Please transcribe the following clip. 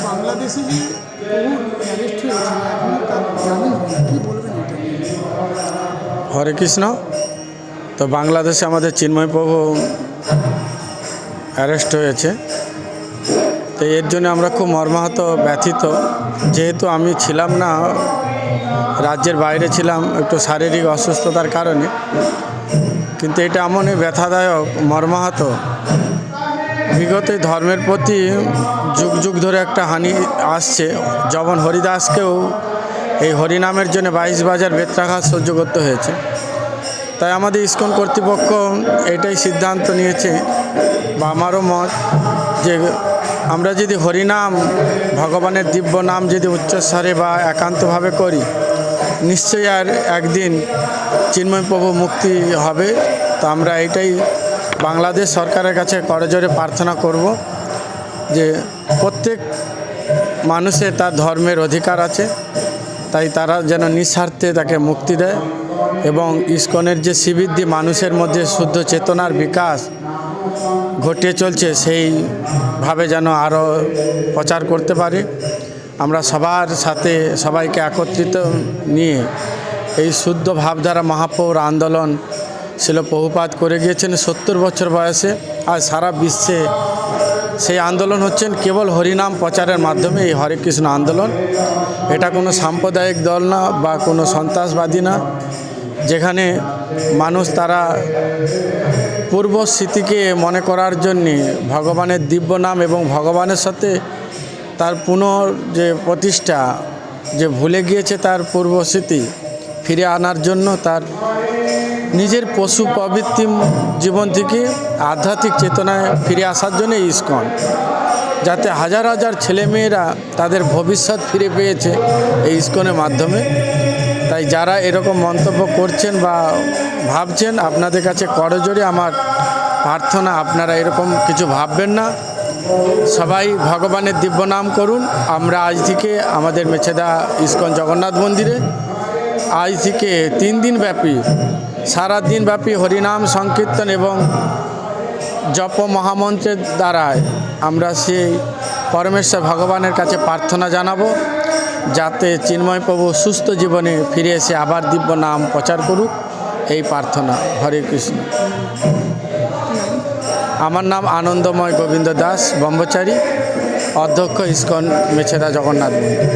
বাংলাদেশে যে অ্যারেস্ট হয়েছিল এখনো তার জামিন হয়নি, কি বলবেন এটা নিয়ে? হরে কৃষ্ণ। তো বাংলাদেশে আমাদের চিন্ময় প্রভু অ্যারেস্ট হয়েছে। তো এর জন্য আমরা খুব মর্মাহত, ব্যথিত। যেহেতু আমি ছিলাম না, রাজ্যের বাইরে ছিলাম একটু শারীরিক অসুস্থতার কারণে, কিন্তু এটা এমনই ব্যথাদায়ক, মর্মাহত। বিগত ধর্মের প্রতি যুগ যুগ ধরে একটা হানি আসছে। যেমন হরিদাসকেও এই হরিনামের জন্য 22 বাজার বেত্রাঘাত সহ্য করতে হয়েছে। তাই আমাদের ইসকন কর্তৃপক্ষ এটাই সিদ্ধান্ত নিয়েছে, বা আমারও মত, যে আমরা যদি হরিনাম, ভগবানের দিব্য নাম যদি উচ্চস্বরে বা একান্তভাবে করি, নিশ্চয়ই আর একদিন চিন্ময় প্রভু মুক্তি হবে। তো আমরা এটাই বাংলাদেশ সরকারের কাছে করজোড়ে প্রার্থনা করব যে প্রত্যেক মানুষের তার ধর্মের অধিকার আছে, তাই তারা যেন নিঃস্বার্থে তাকে মুক্তি দেয় এবং ইসকনের যে শিবির দিয়ে মানুষের মধ্যে শুদ্ধ চেতনার বিকাশ ঘটিয়ে চলছে, সেইভাবে যেন আরও প্রচার করতে পারে। আমরা সবার সাথে সবাইকে একত্রিত নিয়ে এই শুদ্ধ ভাবধারা মহাপৌর আন্দোলন ছিল প্রভুপাদ করে গিয়েছেন 70 বছর বয়সে। আর সারা বিশ্বে সেই আন্দোলন হচ্ছেন কেবল হরিনাম প্রচারের মাধ্যমে। এই হরে কৃষ্ণ আন্দোলন এটা কোনো সাম্প্রদায়িক দল না বা কোনো সন্ত্রাসবাদী না, যেখানে মানুষ তারা পূর্ব স্মৃতিকে মনে করার জন্যে ভগবানের দিব্য নাম এবং ভগবানের সাথে তার পুনঃ যে প্রতিষ্ঠা, যে ভুলে গিয়েছে তার পূর্ব স্মৃতি ফিরে আনার জন্য, তার নিজের পশু প্রবৃত্তি জীবন থেকে আধ্যাত্মিক চেতনায় ফিরে আসার জন্য ইসকন, যাতে হাজার হাজার ছেলেমেয়েরা তাদের ভবিষ্যৎ ফিরে পেয়েছে এই ইসকনের মাধ্যমে। তাই যারা এরকম মন্তব্য করছেন বা ভাবছেন, আপনাদের কাছে করজোড়ে আমার প্রার্থনা, আপনারা এরকম কিছু ভাববেন না। সবাই ভগবানের দিব্য নাম করুন। আমরা আজ থেকে আমাদের মেছেদা ইসকন জগন্নাথ মন্দিরে আজ থেকে 3 দিন ব্যাপী, সারা দিন ব্যাপী হরিনাম সংকীর্তন এবং জপ মহামন্ত্রের দ্বারায় আমরা সেই পরমেশ্বর ভগবানের কাছে প্রার্থনা জানাবো, যাতে চিন্ময় প্রভু সুস্থ জীবনে ফিরে এসে আবার দিব্য নাম প্রচার করুক, এই প্রার্থনা। হরে কৃষ্ণ। আমার নাম আনন্দময় গোবিন্দ দাস ব্রহ্মচারী, অধ্যক্ষ ইসকন মেছেদা জগন্নাথ মন্দির।